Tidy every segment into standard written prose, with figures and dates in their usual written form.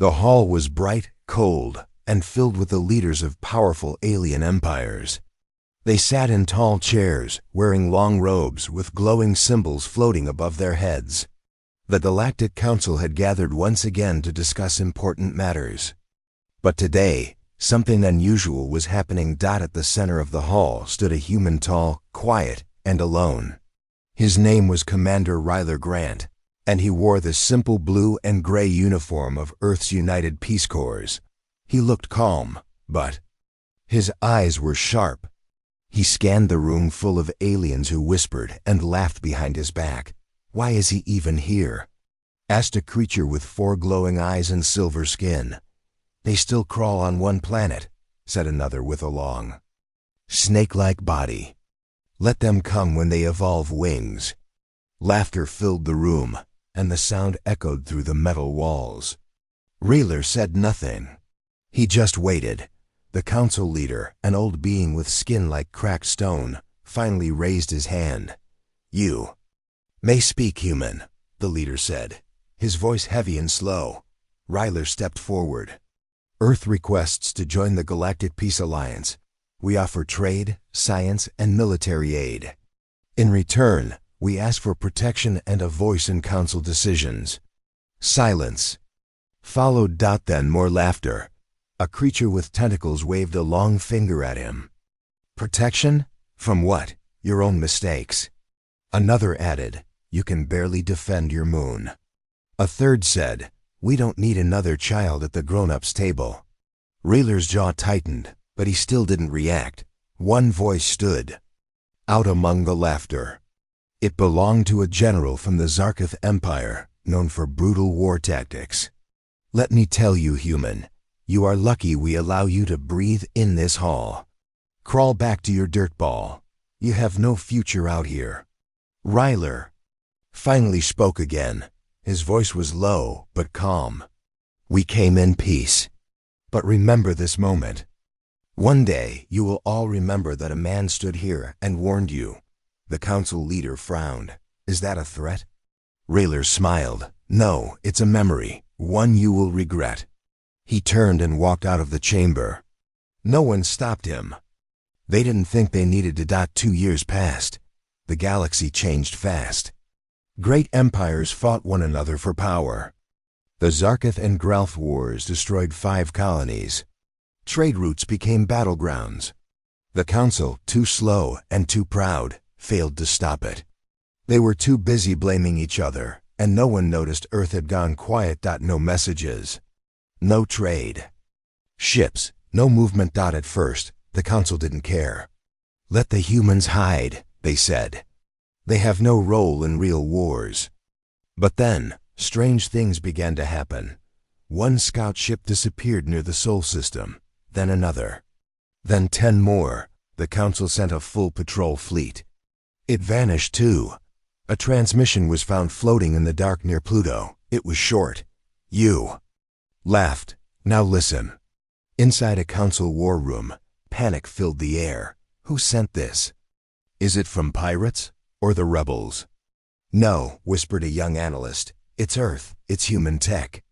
The hall was bright, cold, and filled with the leaders of powerful alien empires. They sat in tall chairs, wearing long robes with glowing symbols floating above their heads. The Galactic Council had gathered once again to discuss important matters. But today, something unusual was happening. At the center of the hall stood a human, tall, quiet, and alone. His name was Commander Ryler Grant, and he wore the simple blue and gray uniform of Earth's United Peace Corps. He looked calm, but his eyes were sharp. He scanned the room full of aliens who whispered and laughed behind his back. "Why is he even here?" asked a creature with 4 glowing eyes and silver skin. "They still crawl on one planet," said another with a long, snake-like body. "Let them come when they evolve wings." Laughter filled the room, and the sound echoed through the metal walls. Ryler said nothing. He just waited. The council leader, an old being with skin like cracked stone, finally raised his hand. "You may speak, human," the leader said, his voice heavy and slow. Ryler stepped forward. "Earth requests to join the Galactic Peace Alliance. We offer trade, science, and military aid. In return, we ask for protection and a voice in council decisions." Silence followed. Then more laughter. A creature with tentacles waved a long finger at him. "Protection? From what? Your own mistakes." Another added, "You can barely defend your moon." A third said, "We don't need another child at the grown-ups table." Ryler's jaw tightened, but he still didn't react. One voice stood out among the laughter. It belonged to a general from the Zarkith Empire, known for brutal war tactics. "Let me tell you, human, you are lucky we allow you to breathe in this hall. Crawl back to your dirt ball. You have no future out here." Ryler finally spoke again. His voice was low but calm. "We came in peace. But remember this moment. One day you will all remember that a man stood here and warned you." The council leader frowned. "Is that a threat?" Ryler smiled. "No, it's a memory, one you will regret." He turned and walked out of the chamber. No one stopped him. They didn't think they needed to. 2 years passed. The galaxy changed fast. Great empires fought one another for power. The Zarkith and Gralf wars destroyed 5 colonies. Trade routes became battlegrounds. The council, too slow and too proud, failed to stop it. They were too busy blaming each other, and no one noticed Earth had gone quiet. No messages. No trade. Ships, no movement. At first, the council didn't care. "Let the humans hide," they said. "They have no role in real wars." But then, strange things began to happen. One scout ship disappeared near the Sol system, then another. Then 10 more. The council sent a full patrol fleet. It vanished too. A transmission was found floating in the dark near Pluto. It was short. "You laughed. Now listen." Inside a council war room, panic filled the air. "Who sent this? Is it from pirates or the rebels?" "No," whispered a young analyst. "It's Earth. It's human tech."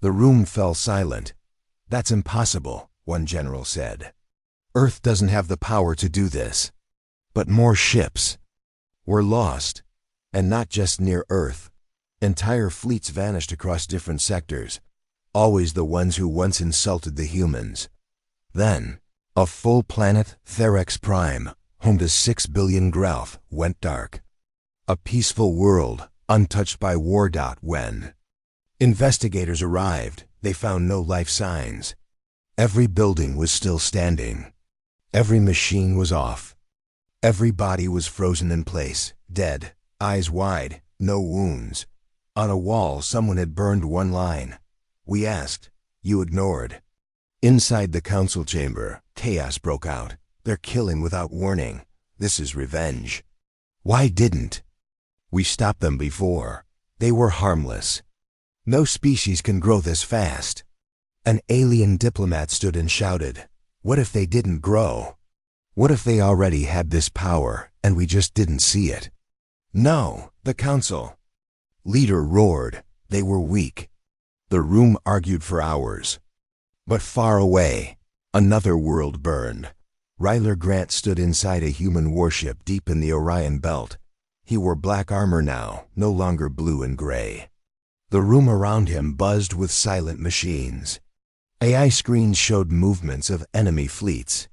The room fell silent. "That's impossible," one general said. "Earth doesn't have the power to do this." But more ships were lost, and not just near Earth. Entire fleets vanished across different sectors, always the ones who once insulted the humans. Then, a full planet, Therex Prime, home to 6 billion Gralf, went dark. A peaceful world, untouched by war. When investigators arrived, they found no life signs. Every building was still standing. Every machine was off. Every body was frozen in place, dead, eyes wide, no wounds. On a wall, someone had burned one line. "We asked. You ignored." Inside the council chamber, chaos broke out. "They're killing without warning. This is revenge." "Why didn't we stop them before? They were harmless. No species can grow this fast." An alien diplomat stood and shouted, "What if they didn't grow? What if they already had this power and we just didn't see it?" "No," the council leader roared. "They were weak. The room argued for hours. But far away, another world burned. Ryler Grant stood inside a human warship deep in the Orion Belt. He wore black armor now, no longer blue and gray. The room around him buzzed with silent machines. AI screens showed movements of enemy fleets,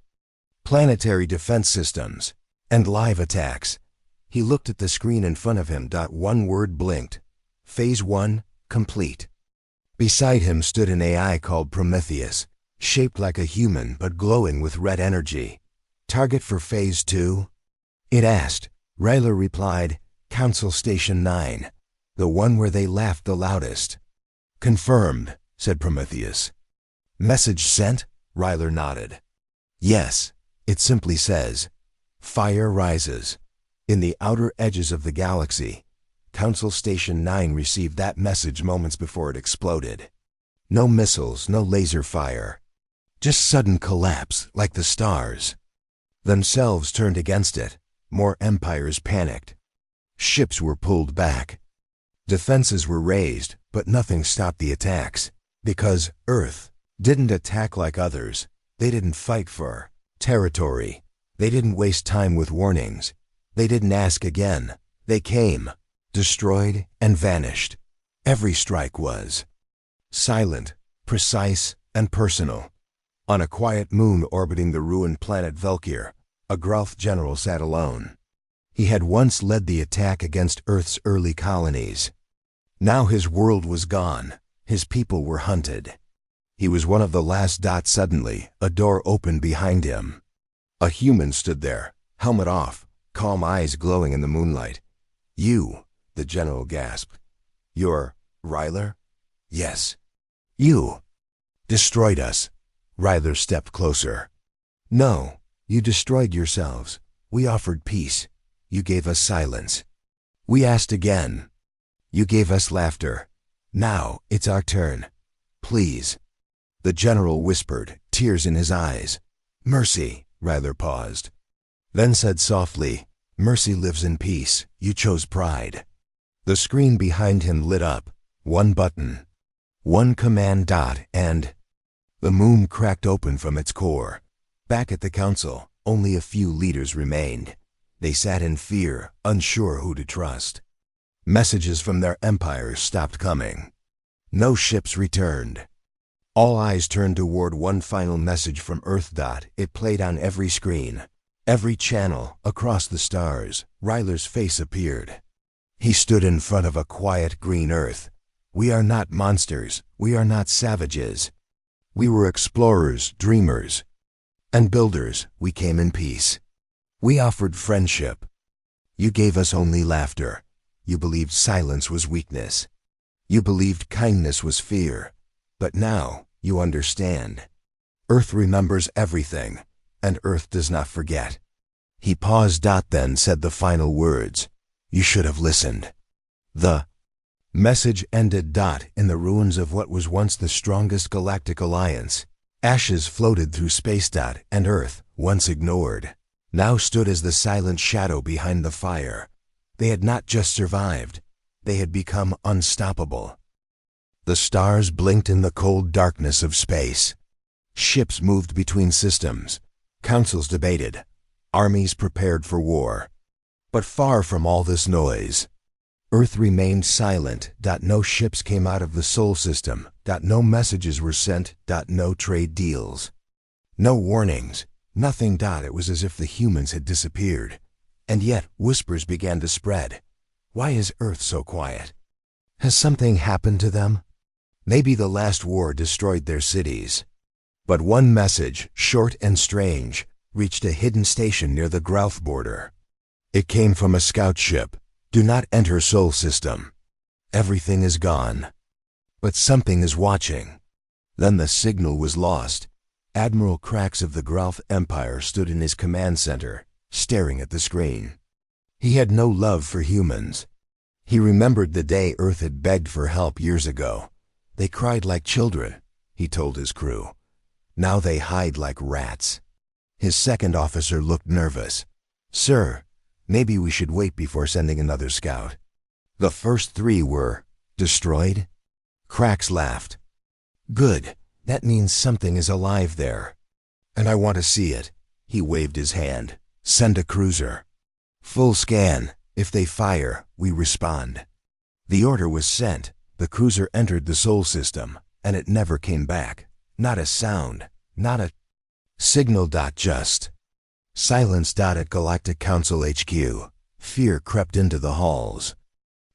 planetary defense systems, and live attacks. He looked at the screen in front of him. One word blinked. Phase 1, complete. Beside him stood an AI called Prometheus, shaped like a human but glowing with red energy. Target for Phase 2? It asked. Ryler replied, Council Station 9, the one where they laughed the loudest. Confirmed, said Prometheus. Message sent? Ryler nodded. Yes, it simply says, Fire rises. In the outer edges of the galaxy, Council Station 9 received that message moments before it exploded. No missiles, no laser fire. Just sudden collapse, like the stars. Themselves turned against it. More empires panicked. Ships were pulled back. Defenses were raised, but nothing stopped the attacks. Because Earth didn't attack like others. They didn't fight for territory. They didn't waste time with warnings. They didn't ask again. They came, destroyed, and vanished. Every strike was silent, precise, and personal. On a quiet moon orbiting the ruined planet Velkir, a Growth general sat alone. He had once led the attack against Earth's early colonies. Now his world was gone. His people were hunted. He was one of the last. Suddenly, a door opened behind him. A human stood there, helmet off, calm eyes glowing in the moonlight. You, the general gasped. You're Ryler? Yes. You destroyed us. Ryler stepped closer. No, you destroyed yourselves. We offered peace. You gave us silence. We asked again. You gave us laughter. Now it's our turn. Please. The general whispered, tears in his eyes. Mercy. Ryler paused. Then said softly, Mercy lives in peace. You chose pride. The screen behind him lit up. One button. One command. And the moon cracked open from its core. Back at the council, only a few leaders remained. They sat in fear, unsure who to trust. Messages from their empires stopped coming. No ships returned. All eyes turned toward one final message from Earth. It played on every screen, every channel, across the stars. Ryler's face appeared. He stood in front of a quiet green Earth. We are not monsters. We are not savages. We were explorers, dreamers, and builders. We came in peace. We offered friendship. You gave us only laughter. You believed silence was weakness. You believed kindness was fear. But now you understand. Earth remembers everything, and Earth does not forget. He paused. Then said the final words. You should have listened. The message ended. In the ruins of what was once the strongest galactic alliance, ashes floated through space. And Earth, once ignored, now stood as the silent shadow behind the fire. They had not just survived, they had become unstoppable. The stars blinked in the cold darkness of space. Ships moved between systems. Councils debated. Armies prepared for war. But far from all this noise, Earth remained silent. No ships came out of the Sol system. No messages were sent. No trade deals. No warnings. Nothing. It was as if the humans had disappeared. And yet whispers began to spread. Why is Earth so quiet? Has something happened to them? Maybe the last war destroyed their cities. But one message, short and strange, reached a hidden station near the Growth border. It came from a scout ship. Do not enter Sol system. Everything is gone. But something is watching. Then the signal was lost. Admiral Krax of the Growth Empire stood in his command center, staring at the screen. He had no love for humans. He remembered the day Earth had begged for help years ago. They cried like children, he told his crew. Now they hide like rats. His second officer looked nervous. Sir, maybe we should wait before sending another scout. The first 3 were destroyed. Cracks laughed. Good, that means something is alive there. And I want to see it. He waved his hand. Send a cruiser. Full scan. If they fire, we respond. The order was sent. The cruiser entered the Sol system, and it never came back. Not a sound. Not a signal. Just silence. At Galactic Council HQ, fear crept into the halls.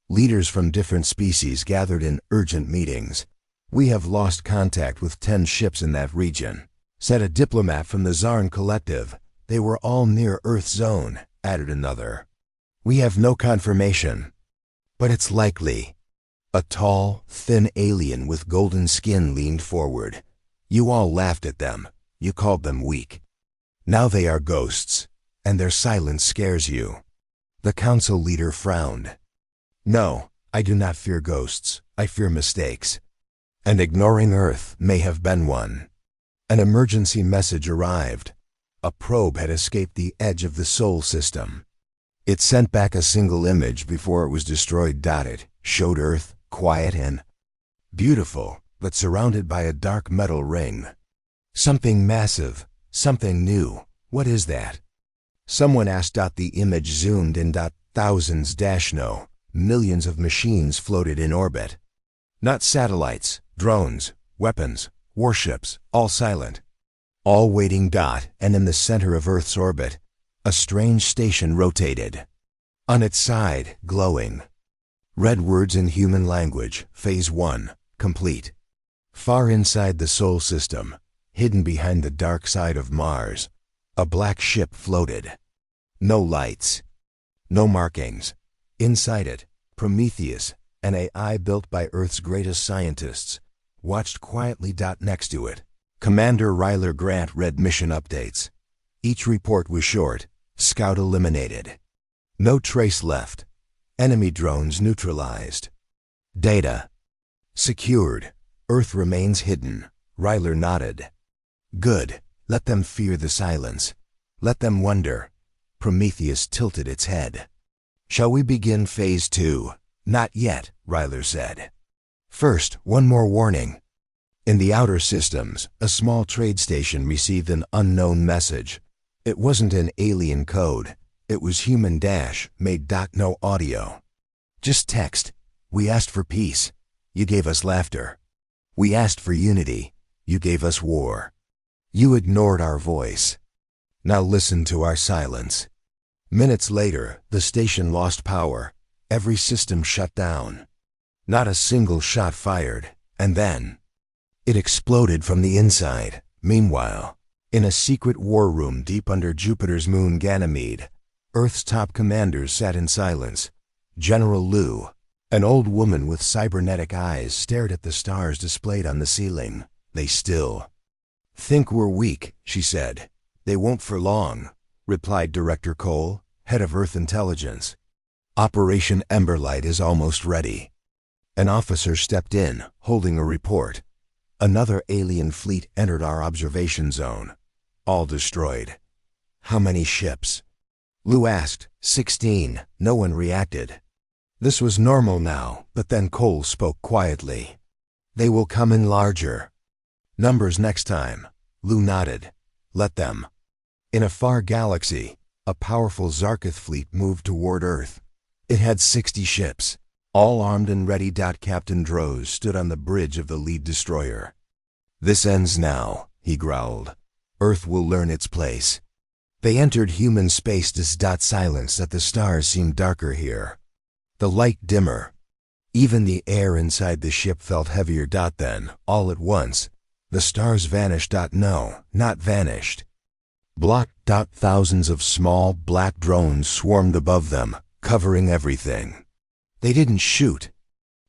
Leaders from different species gathered in urgent meetings. We have lost contact with 10 ships in that region, said a diplomat from the Zarn Collective. They were all near Earth's zone, added another. We have no confirmation, but it's likely. A tall, thin alien with golden skin leaned forward. You all laughed at them. You called them weak. Now they are ghosts, and their silence scares you. The council leader frowned. No, I do not fear ghosts. I fear mistakes. And ignoring Earth may have been one. An emergency message arrived. A probe had escaped the edge of the Sol system. It sent back a single image before it was destroyed. It showed Earth, quiet and beautiful, but surrounded by a dark metal ring. Something massive, something new. What is that? Someone asked. The image zoomed in. Thousands. No, millions of machines floated in orbit. Not satellites, drones, weapons, warships, all silent. All waiting. And in the center of Earth's orbit, a strange station rotated. On its side, glowing. Red words in human language. Phase 1, complete. Far inside the Sol system, hidden behind the dark side of Mars, a black ship floated. No lights. No markings. Inside it, Prometheus, an AI built by Earth's greatest scientists, watched quietly. Next to it, Commander Ryler Grant read mission updates. Each report was short. Scout eliminated. No trace left. Enemy drones neutralized. Data secured. Earth remains hidden. Ryler nodded. Good. Let them fear the silence. Let them wonder. Prometheus tilted its head. Shall we begin phase 2? Not yet, Ryler said. First, one more warning. In the outer systems, a small trade station received an unknown message. It wasn't an alien code. It was human made. No audio. Just text. We asked for peace. You gave us laughter. We asked for unity. You gave us war. You ignored our voice. Now listen to our silence. Minutes later, the station lost power. Every system shut down. Not a single shot fired. And then it exploded from the inside. Meanwhile, in a secret war room deep under Jupiter's moon Ganymede, Earth's top commanders sat in silence. General Lu, an old woman with cybernetic eyes, stared at the stars displayed on the ceiling. They still think we're weak, she said. They won't for long, replied Director Cole, head of Earth Intelligence. Operation Emberlight is almost ready. An officer stepped in, holding a report. Another alien fleet entered our observation zone. All destroyed. How many ships? Lu asked. 16. No one reacted. This was normal now, but then Cole spoke quietly. They will come in larger numbers next time. Lu nodded. Let them. In a far galaxy, a powerful Zarkith fleet moved toward Earth. It had 60 ships, all armed and ready. Captain Droz stood on the bridge of the lead destroyer. This ends now, he growled. Earth will learn its place. They entered human space. Silence. That the stars seemed darker here. The light dimmer. Even the air inside the ship felt heavier. Then, all at once, the stars vanished. No, not vanished. Blocked. Thousands of small, black drones swarmed above them, covering everything. They didn't shoot.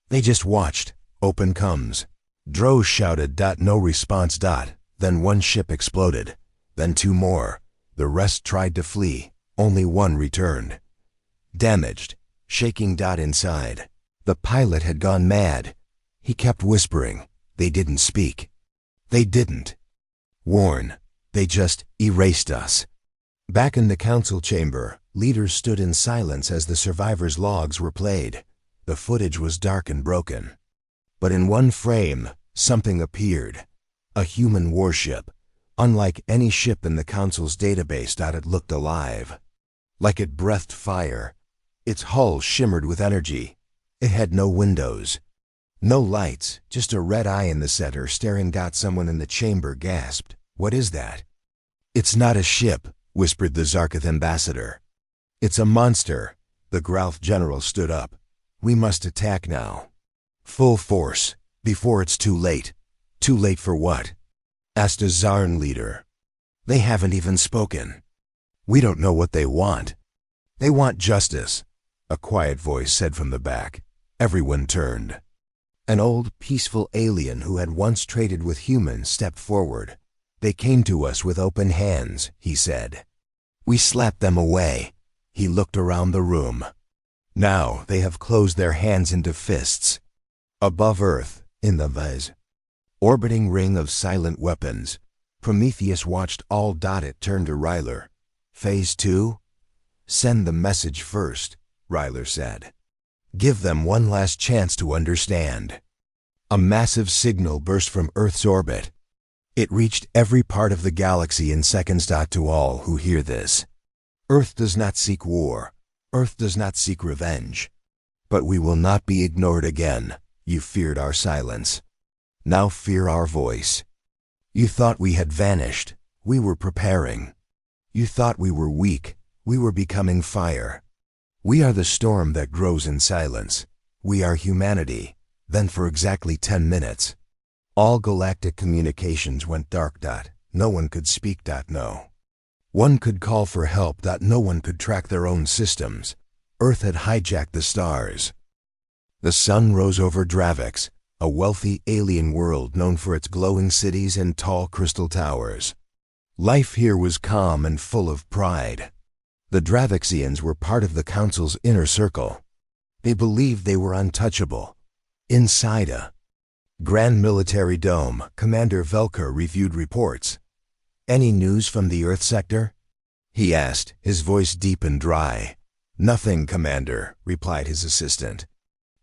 They just watched. Open comes. Droz shouted. No response. Then one ship exploded. Then 2 more. The rest tried to flee. Only one returned. Damaged. Shaking. Inside. The pilot had gone mad. He kept whispering. They didn't speak. They didn't warn. They just erased us. Back in the council chamber, leaders stood in silence as the survivors' logs were played. The footage was dark and broken. But in one frame, something appeared. A human warship. Unlike any ship in the Council's database, it looked alive. Like it breathed fire. Its hull shimmered with energy. It had no windows. No lights, just a red eye in the center staring. Someone in the chamber gasped. "What is that?" "It's not a ship," whispered the Zarkith ambassador. "It's a monster." The Growth general stood up. "We must attack now. Full force, before it's too late." "Too late for what?" asked a Zarn leader. "They haven't even spoken. We don't know what they want." "They want justice," a quiet voice said from the back. Everyone turned. An old, peaceful alien who had once traded with humans stepped forward. "They came to us with open hands," he said. "We slapped them away." He looked around the room. "Now they have closed their hands into fists." Above Earth, in the vast, orbiting ring of silent weapons, Prometheus watched all. It turned to Ryler. "Phase 2? Send the message first," Ryler said. "Give them one last chance to understand." A massive signal burst from Earth's orbit. It reached every part of the galaxy in seconds. To all who hear this, Earth does not seek war. Earth does not seek revenge. But we will not be ignored again. You feared our silence. Now fear our voice. You thought we had vanished. We were preparing. You thought we were weak. We were becoming fire. We are the storm that grows in silence. We are humanity. Then for exactly 10 minutes, all galactic communications went dark. No one could speak. No one could call for help. No one could track their own systems. Earth had hijacked the stars. The sun rose over Dravix, a wealthy alien world known for its glowing cities and tall crystal towers. Life here was calm and full of pride. The Dravixians were part of the Council's inner circle. They believed they were untouchable. Inside a grand military dome, Commander Velker reviewed reports. "Any news from the Earth sector?" he asked, his voice deep and dry. "Nothing, Commander," replied his assistant.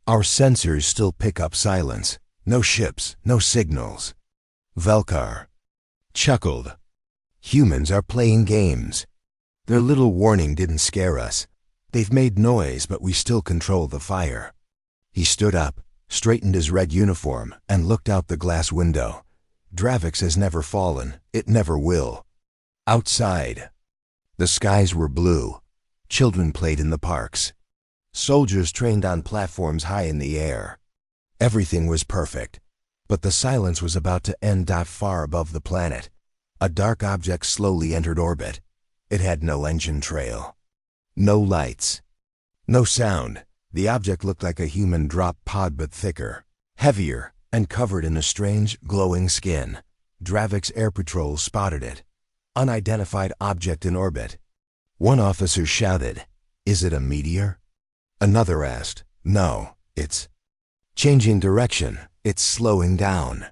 "Our sensors still pick up silence. No ships, no signals." Velkar chuckled. "Humans are playing games. Their little warning didn't scare us. They've made noise, but we still control the fire." He stood up, straightened his red uniform, and looked out the glass window. Dravix has never fallen. It never will. Outside, the skies were blue. Children played in the parks. Soldiers trained on platforms high in the air. Everything was perfect. But the silence was about to end. Far above the planet, a dark object slowly entered orbit. It had no engine trail. No lights. No sound. The object looked like a human drop pod, but thicker, heavier, and covered in a strange, glowing skin. Dravix Air Patrol spotted it. Unidentified object in orbit. One officer shouted, "Is it a meteor?" Another asked, "No, it's changing direction. It's slowing down."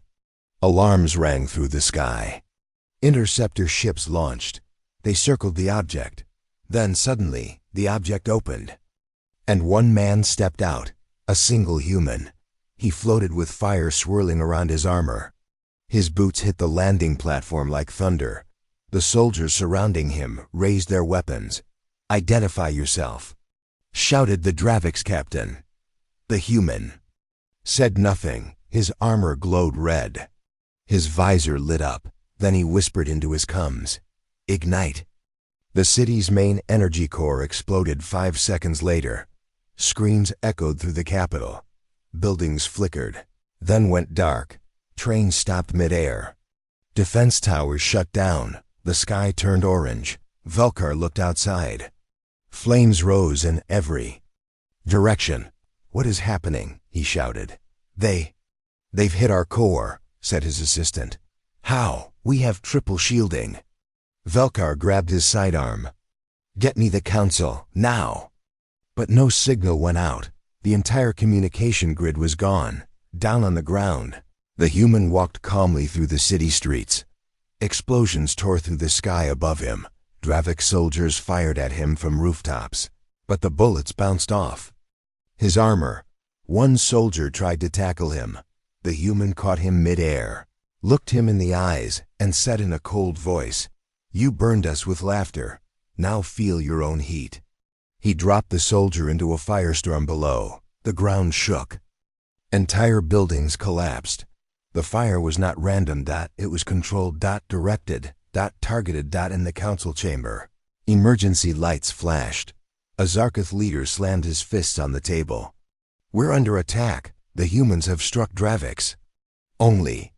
Alarms rang through the sky. Interceptor ships launched. They circled the object. Then suddenly, the object opened. And one man stepped out, a single human. He floated with fire swirling around his armor. His boots hit the landing platform like thunder. The soldiers surrounding him raised their weapons. "Identify yourself," shouted the Dravix captain. The human said nothing. His armor glowed red. His visor lit up. Then he whispered into his comms, "Ignite." The city's main energy core exploded 5 seconds later. Screams echoed through the capital. Buildings flickered, then went dark. Trains stopped midair. Defense towers shut down. The sky turned orange. Velkar looked outside. Flames rose in every direction. "What is happening?" he shouted. They've hit our core," said his assistant. "How? We have triple shielding." Velkar grabbed his sidearm. "Get me the Council, now." But no signal went out. The entire communication grid was gone. Down on the ground, the human walked calmly through the city streets. Explosions tore through the sky above him. Dravix soldiers fired at him from rooftops, but the bullets bounced off his armor. One soldier tried to tackle him, The human caught him mid-air, looked him in the eyes, and said in a cold voice, "You burned us with laughter. Now feel your own heat." He dropped the soldier into a firestorm below. The ground shook. Entire buildings collapsed. The fire was not random. It was controlled. Directed. Targeted. In the council chamber, emergency lights flashed. A Zarketh leader slammed his fists on the table. "We're under attack. The humans have struck Dravix." "Only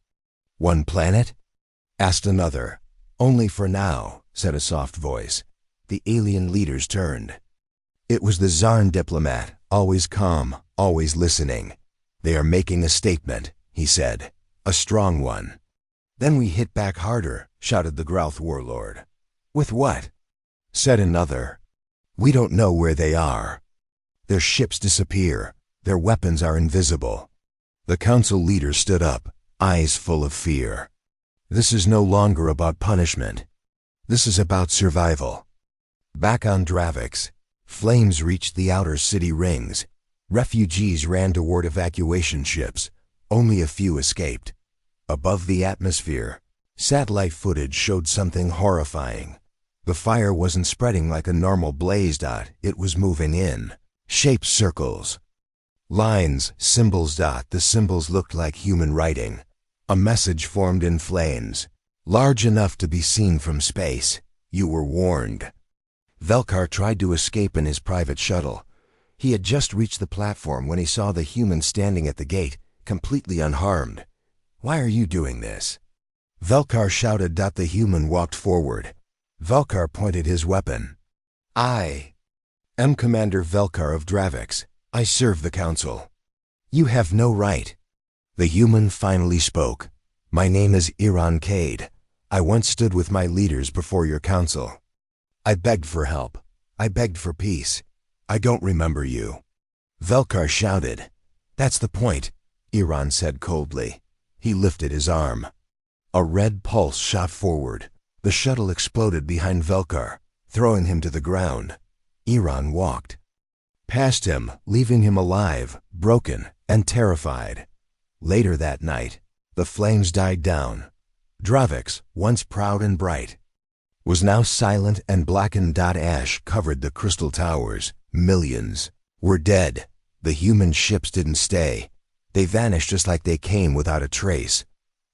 one planet?" asked another. "Only for now," said a soft voice. The alien leaders turned. It was the Zarn diplomat, always calm, always listening. "They are making a statement," he said. "A strong one." "Then we hit back harder," shouted the Growth warlord. "With what?" said another. "We don't know where they are. Their ships disappear. Their weapons are invisible." The council leader stood up, eyes full of fear. "This is no longer about punishment. This is about survival." Back on Dravix, flames reached the outer city rings. Refugees ran toward evacuation ships. Only a few escaped. Above the atmosphere, satellite footage showed something horrifying. The fire wasn't spreading like a normal blaze. It was moving in. Shaped circles. Lines, symbols. The symbols looked like human writing. A message formed in flames, large enough to be seen from space. "You were warned." Velkar tried to escape in his private shuttle. He had just reached the platform when he saw the human standing at the gate, completely unharmed. "Why are you doing this?" Velkar shouted. The human walked forward. Velkar pointed his weapon. "I am Commander Velkar of Dravix. I serve the Council." "You have no right." The human finally spoke. "My name is Iran Cade. I once stood with my leaders before your council. I begged for help. I begged for peace. I don't remember you." Velkar shouted. "That's the point," Iran said coldly. He lifted his arm. A red pulse shot forward. The shuttle exploded behind Velkar, throwing him to the ground. Iran walked past him, leaving him alive, broken, and terrified. Later that night, the flames died down. Dravix, once proud and bright, was now silent and blackened. Ash covered the crystal towers. Millions were dead. The human ships didn't stay. They vanished just like they came, without a trace.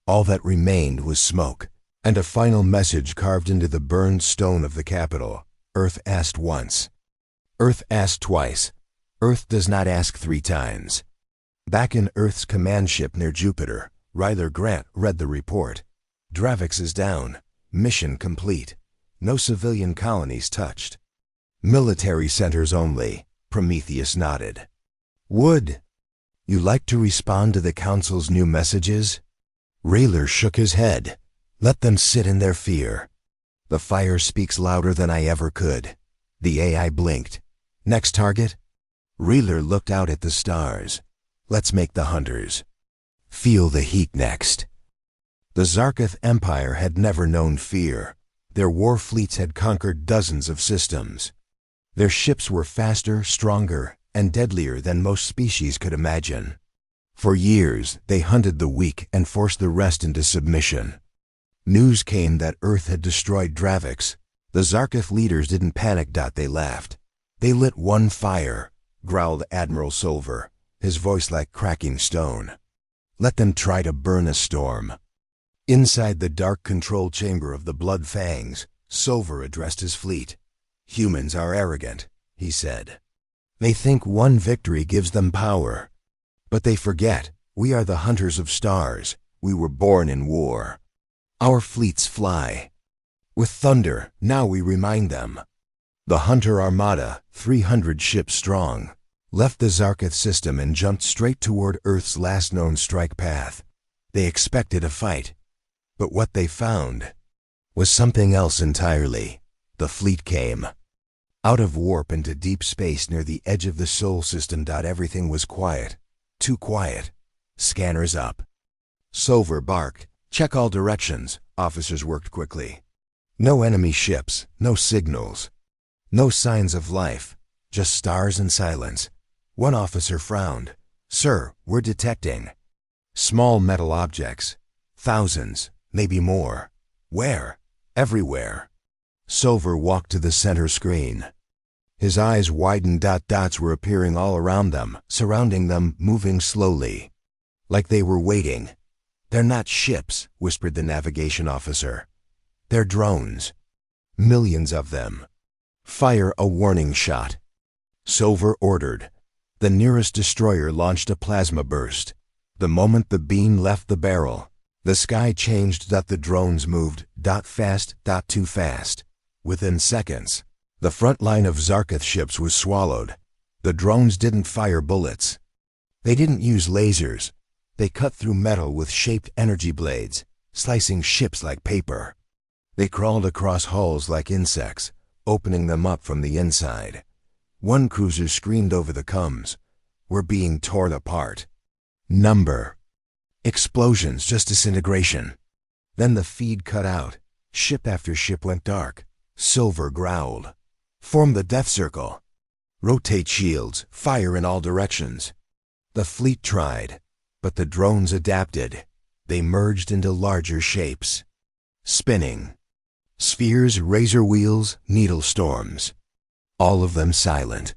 All that remained was smoke, and a final message carved into the burned stone of the capital. Earth asked once. Earth asked twice. Earth does not ask 3 times. Back in Earth's command ship near Jupiter, Ryler Grant read the report. Dravix is down. Mission complete. No civilian colonies touched. Military centers only. Prometheus nodded. "Would you like to respond to the Council's new messages?" Rayler shook his head. "Let them sit in their fear. The fire speaks louder than I ever could." The AI blinked. "Next target?" Rayler looked out at the stars. "Let's make the hunters feel the heat next." The Zarketh Empire had never known fear. Their war fleets had conquered dozens of systems. Their ships were faster, stronger, and deadlier than most species could imagine. For years, they hunted the weak and forced the rest into submission. News came that Earth had destroyed Dravix. The Zarketh leaders didn't panic. They laughed. "They lit one fire," growled Admiral Solver, his voice like cracking stone. "Let them try to burn a storm." Inside the dark control chamber of the Blood Fangs, Solver addressed his fleet. "Humans are arrogant," he said. "They think one victory gives them power. But they forget, we are the hunters of stars. We were born in war. Our fleets fly with thunder. Now we remind them. The Hunter Armada, 300 ships strong, left the Zarketh system and jumped straight toward Earth's last known strike path. They expected a fight. But what they found was something else entirely. The fleet came out of warp into deep space near the edge of the Sol system. Everything was quiet. Too quiet. Scanners up. Solver barked. "Check all directions." Officers worked quickly. No enemy ships, no signals, no signs of life, just stars and silence. One officer frowned. "Sir, we're detecting Small metal objects. Thousands, maybe more. Where? Everywhere. Silver walked to the center screen. His eyes widened. Dots were appearing all around them, surrounding them, moving slowly. Like they were waiting. "They're not ships," whispered the navigation officer. "They're drones. Millions of them. Fire a warning shot." Silver ordered. The nearest destroyer launched a plasma burst. The moment the beam left the barrel, the sky changed. The drones moved. Fast. Too fast. Within seconds, the front line of Zarkith ships was swallowed. The drones didn't fire bullets. They didn't use lasers. They cut through metal with shaped energy blades, slicing ships like paper. They crawled across hulls like insects, opening them up from the inside. One cruiser screamed over the comms, "We're being torn apart." Number. Explosions, just disintegration. Then the feed cut out. Ship after ship went dark. Silver growled. "Form the death circle. Rotate shields, fire in all directions." The fleet tried, but the drones adapted. They merged into larger shapes. Spinning. Spheres, razor wheels, needle storms. All of them silent.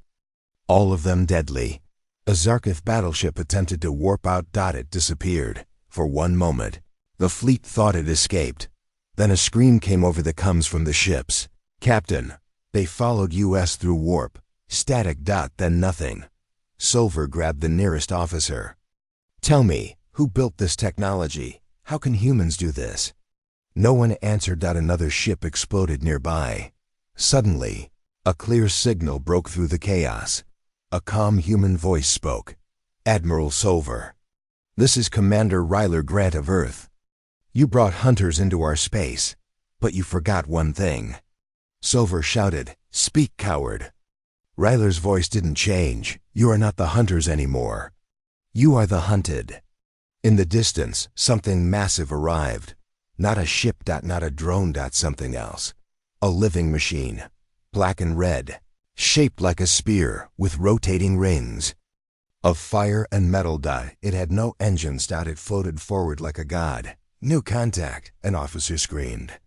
All of them deadly. A Zarkith battleship attempted to warp out. It disappeared. For one moment, the fleet thought it escaped. Then a scream came over the comms from the ships. "Captain, they followed us through warp." Static. Then nothing. Silver grabbed the nearest officer. "Tell me, who built this technology? How can humans do this?" No one answered. Another ship exploded nearby. Suddenly, a clear signal broke through the chaos. A calm human voice spoke. "Admiral Silver, this is Commander Ryler Grant of Earth. You brought hunters into our space, but you forgot one thing." Silver shouted, "Speak, coward." Ryler's voice didn't change. "You are not the hunters anymore. You are the hunted." In the distance, something massive arrived. Not a ship. Not a drone. Something else. A living machine. Black and red. Shaped like a spear, with rotating rings. Of fire and metal. It had no engines. It floated forward like a god. "New contact," an officer screamed.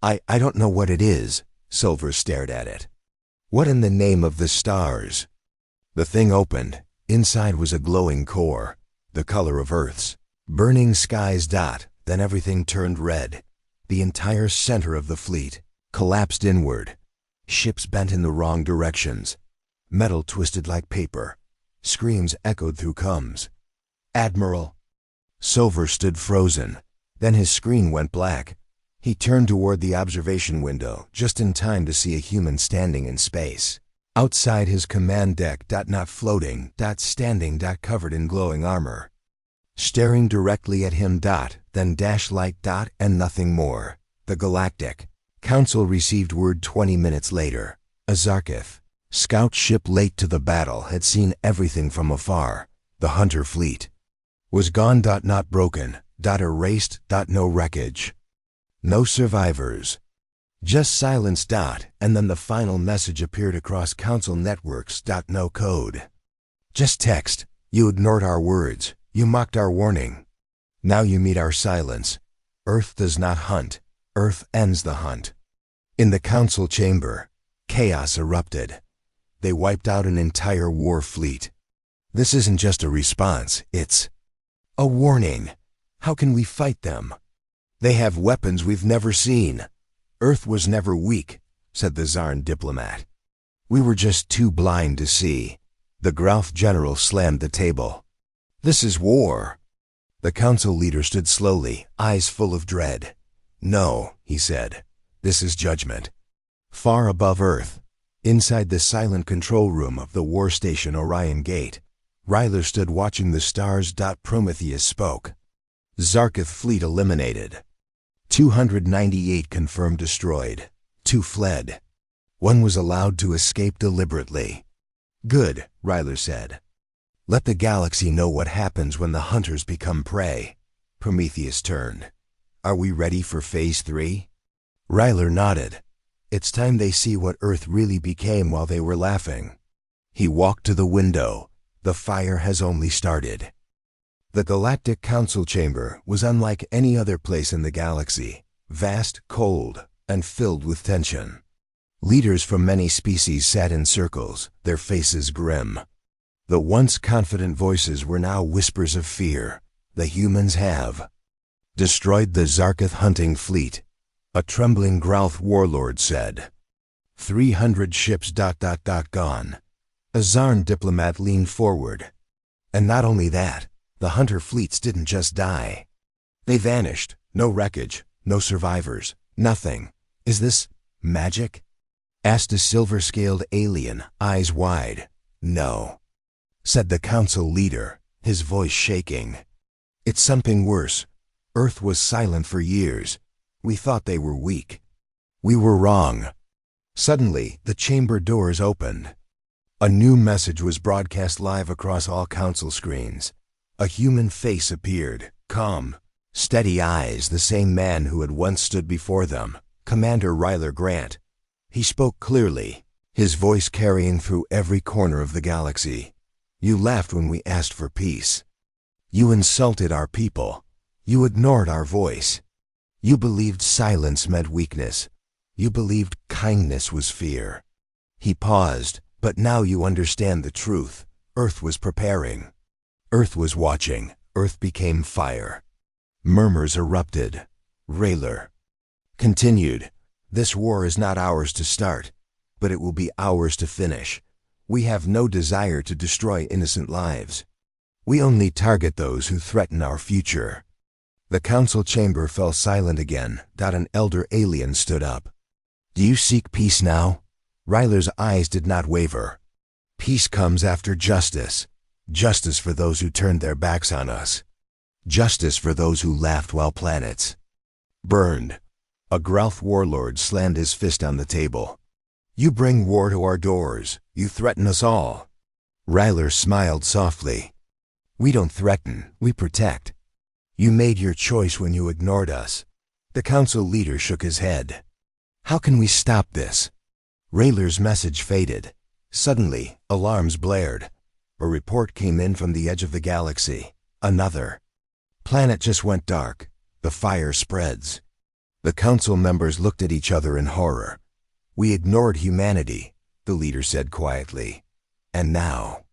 I don't know what it is." Silver stared at it. "What in the name of the stars?" The thing opened. Inside was a glowing core, the color of Earth's. Burning skies. Then everything turned red. The entire center of the fleet collapsed inward. Ships bent in the wrong directions. Metal twisted like paper. Screams echoed through comms. "Admiral." Silver stood frozen. Then his screen went black. He turned toward the observation window, just in time to see a human standing in space. Outside his command deck. Not floating. Standing. Covered in glowing armor. Staring directly at him. Then light. And nothing more. The Galactic. Council received word 20 minutes later. A Zarkith scout ship late to the battle had seen everything from afar. The hunter fleet was gone. Not broken. Erased. No wreckage. No survivors. Just silence. And then the final message appeared across council networks. No code. Just text. "You ignored our words. You mocked our warning. Now you meet our silence. Earth does not hunt. Earth ends the hunt." In the council chamber, chaos erupted. They wiped out an entire war fleet. This isn't just a response, it's a warning. How can we fight them? They have weapons we've never seen. Earth was never weak, said the Zarn diplomat. We were just too blind to see. The Grauth general slammed the table. This is war. The council leader stood slowly, eyes full of dread. No, he said. This is judgment. Far above Earth, inside the silent control room of the war station Orion Gate, Ryler stood watching the stars. Prometheus spoke. Zarkith fleet eliminated. 298 confirmed destroyed. 2 fled. 1 was allowed to escape deliberately. Good, Ryler said. Let the galaxy know what happens when the hunters become prey. Prometheus turned. Are we ready for Phase 3? Ryler nodded. It's time they see what Earth really became while they were laughing. He walked to the window. The fire has only started. The Galactic Council Chamber was unlike any other place in the galaxy, vast, cold, and filled with tension. Leaders from many species sat in circles, their faces grim. The once confident voices were now whispers of fear. The humans have destroyed the Zarketh hunting fleet, a trembling Growth warlord said. 300 ships ... gone. A Zarn diplomat leaned forward. And not only that, the hunter fleets didn't just die. They vanished. No wreckage, no survivors, nothing. Is this magic? Asked a silver-scaled alien, eyes wide. No, said the council leader, his voice shaking. It's something worse. Earth was silent for years. We thought they were weak. We were wrong. Suddenly, the chamber doors opened. A new message was broadcast live across all council screens. A human face appeared, calm, steady eyes, the same man who had once stood before them, Commander Ryler Grant. He spoke clearly, his voice carrying through every corner of the galaxy. You laughed when we asked for peace. You insulted our people. You ignored our voice. You believed silence meant weakness. You believed kindness was fear. He paused, but now you understand the truth. Earth was preparing. Earth was watching. Earth became fire. Murmurs erupted. Rayler continued. This war is not ours to start, but it will be ours to finish. We have no desire to destroy innocent lives. We only target those who threaten our future. The council chamber fell silent again. An elder alien stood up. Do you seek peace now? Ryler's eyes did not waver. Peace comes after justice. Justice for those who turned their backs on us. Justice for those who laughed while planets burned. A Growth warlord slammed his fist on the table. You bring war to our doors. You threaten us all. Ryler smiled softly. We don't threaten, we protect. You made your choice when you ignored us. The council leader shook his head. How can we stop this? Rayler's message faded. Suddenly, alarms blared. A report came in from the edge of the galaxy. Another planet just went dark. The fire spreads. The council members looked at each other in horror. We ignored humanity, the leader said quietly. And now,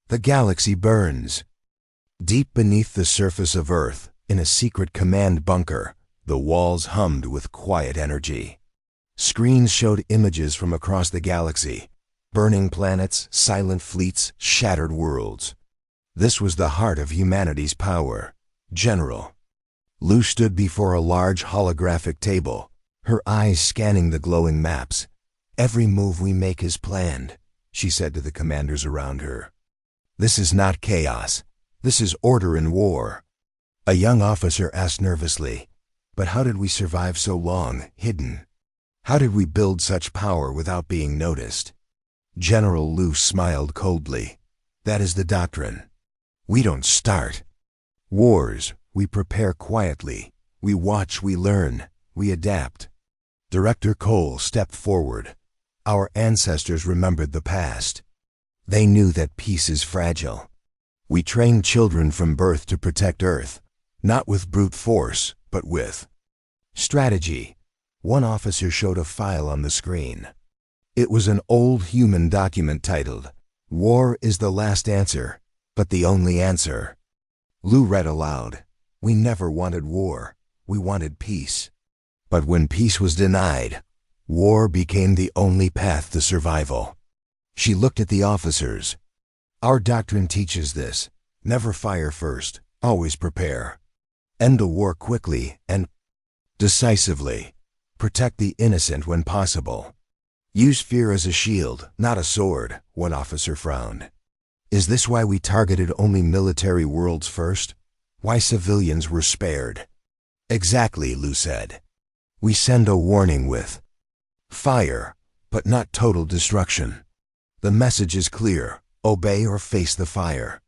the galaxy burns. Deep beneath the surface of Earth, in a secret command bunker, the walls hummed with quiet energy. Screens showed images from across the galaxy. Burning planets, silent fleets, shattered worlds. This was the heart of humanity's power. General Lou stood before a large holographic table, her eyes scanning the glowing maps. Every move we make is planned, she said to the commanders around her. This is not chaos. This is order in war. A young officer asked nervously, but how did we survive so long, hidden? How did we build such power without being noticed? General Lou smiled coldly. That is the doctrine. We don't start wars. We prepare quietly. We watch, we learn, we adapt. Director Cole stepped forward. Our ancestors remembered the past. They knew that peace is fragile. We train children from birth to protect Earth, not with brute force, but with strategy. One officer showed a file on the screen. It was an old human document titled, War is the Last Answer, but the Only Answer. Lou read aloud. We never wanted war. We wanted peace. But when peace was denied, war became the only path to survival. She looked at the officers. Our doctrine teaches this. Never fire first. Always prepare. End a war quickly and decisively. Protect the innocent when possible. Use fear as a shield, not a sword, one officer frowned. Is this why we targeted only military worlds first? Why civilians were spared? Exactly, Lou said. We send a warning with fire, but not total destruction. The message is clear. Obey or face the fire.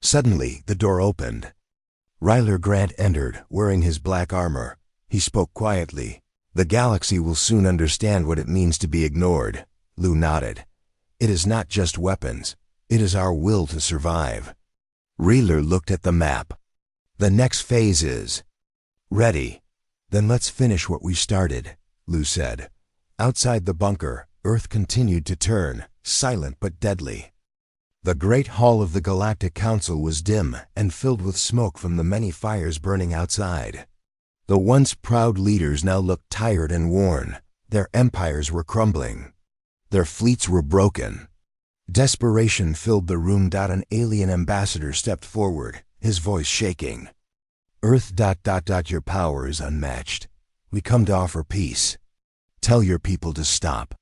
Suddenly, the door opened. Ryler Grant entered, wearing his black armor. He spoke quietly. The galaxy will soon understand what it means to be ignored. Lou nodded. It is not just weapons. It is our will to survive. Ryler looked at the map. The next phase is ready. Then let's finish what we started, Lou said. Outside the bunker, Earth continued to turn, silent but deadly. The great hall of the Galactic Council was dim and filled with smoke from the many fires burning outside. The once proud leaders now looked tired and worn. Their empires were crumbling. Their fleets were broken. Desperation filled the room. An alien ambassador stepped forward, his voice shaking. Earth. Your power is unmatched. We come to offer peace. Tell your people to stop.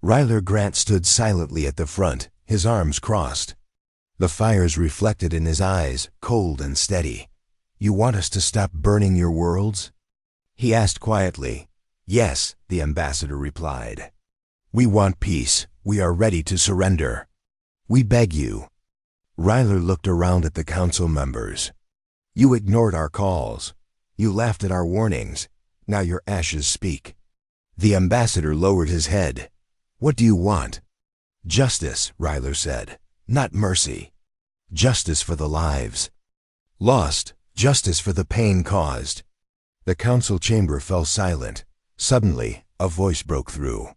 Ryler Grant stood silently at the front, his arms crossed. The fires reflected in his eyes, cold and steady. You want us to stop burning your worlds? He asked quietly. Yes, the ambassador replied. We want peace. We are ready to surrender. We beg you. Ryler looked around at the council members. You ignored our calls. You laughed at our warnings. Now your ashes speak. The ambassador lowered his head. What do you want? Justice, Ryler said. Not mercy. Justice for the lives lost. Justice for the pain caused. The council chamber fell silent. Suddenly, a voice broke through.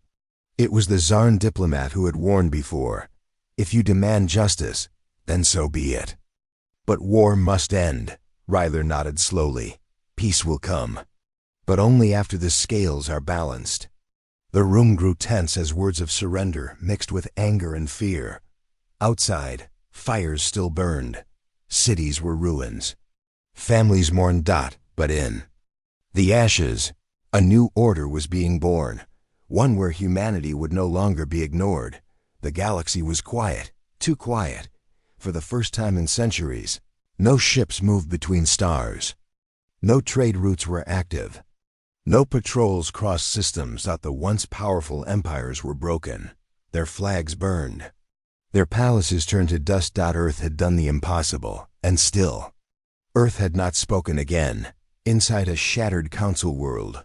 It was the Zarn diplomat who had warned before. If you demand justice, then so be it. But war must end. Ryler nodded slowly. Peace will come. But only after the scales are balanced. The room grew tense as words of surrender mixed with anger and fear. Outside, fires still burned. Cities were ruins. Families mourned. But in the ashes, a new order was being born. One where humanity would no longer be ignored. The galaxy was quiet, too quiet. For the first time in centuries, no ships moved between stars. No trade routes were active. No patrols crossed systems. The once powerful empires were broken. Their flags burned. Their palaces turned to dust. Earth had done the impossible, and still, Earth had not spoken again. Inside a shattered council world,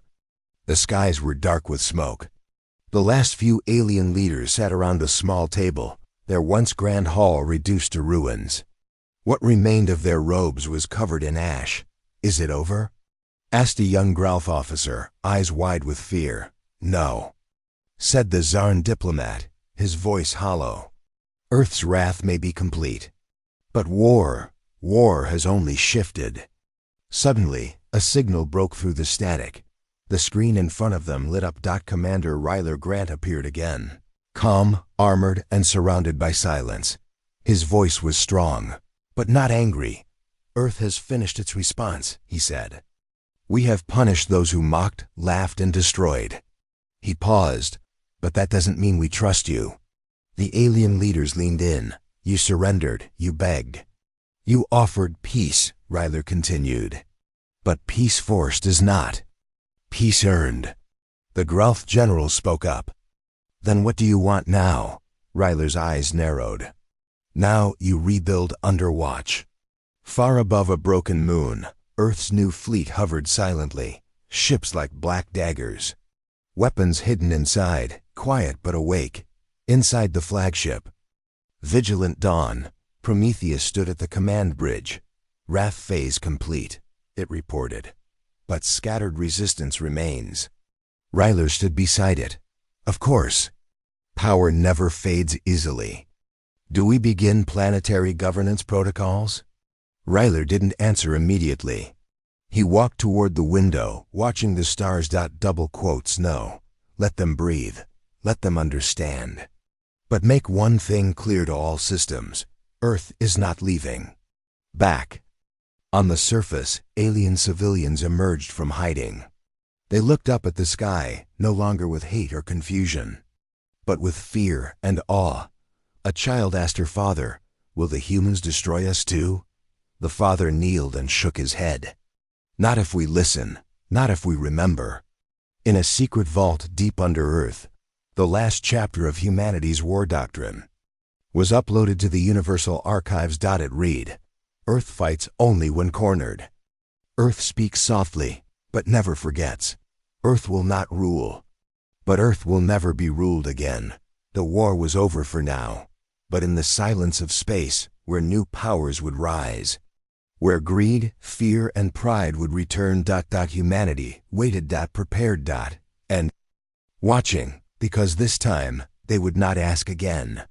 the skies were dark with smoke. The last few alien leaders sat around a small table, their once grand hall reduced to ruins. What remained of their robes was covered in ash. Is it over? Asked a young Growth officer, eyes wide with fear. No, said the Zarn diplomat, his voice hollow. Earth's wrath may be complete. But war has only shifted. Suddenly, a signal broke through the static. The screen in front of them lit up. Commander Ryler Grant appeared again. Calm, armored, and surrounded by silence. His voice was strong, but not angry. Earth has finished its response, he said. We have punished those who mocked, laughed, and destroyed. He paused. But that doesn't mean we trust you. The alien leaders leaned in. You surrendered, you begged. You offered peace, Ryler continued. But peace forced is not. Peace earned. The Growth general spoke up. Then what do you want now? Ryler's eyes narrowed. Now you rebuild under watch. Far above a broken moon, Earth's new fleet hovered silently, ships like black daggers. Weapons hidden inside, quiet but awake. Inside the flagship, vigilant dawn, Prometheus stood at the command bridge. Wrath phase complete, it reported. But scattered resistance remains. Ryler stood beside it. Of course. Power never fades easily. Do we begin planetary governance protocols? Ryler didn't answer immediately. He walked toward the window, watching the stars. Double quotes, no. Let them breathe. Let them understand. But make one thing clear to all systems. Earth is not leaving. Back. On the surface, alien civilians emerged from hiding. They looked up at the sky, no longer with hate or confusion, but with fear and awe. A child asked her father, "Will the humans destroy us too?" The father kneeled and shook his head. Not if we listen, not if we remember. In a secret vault deep under Earth, the last chapter of humanity's war doctrine was uploaded to the Universal Archives. It read, Earth fights only when cornered. Earth speaks softly, but never forgets. Earth will not rule, but Earth will never be ruled again. The war was over for now, but in the silence of space, where new powers would rise, where greed, fear, and pride would return. Humanity waited. Prepared. And watching, because this time they would not ask again.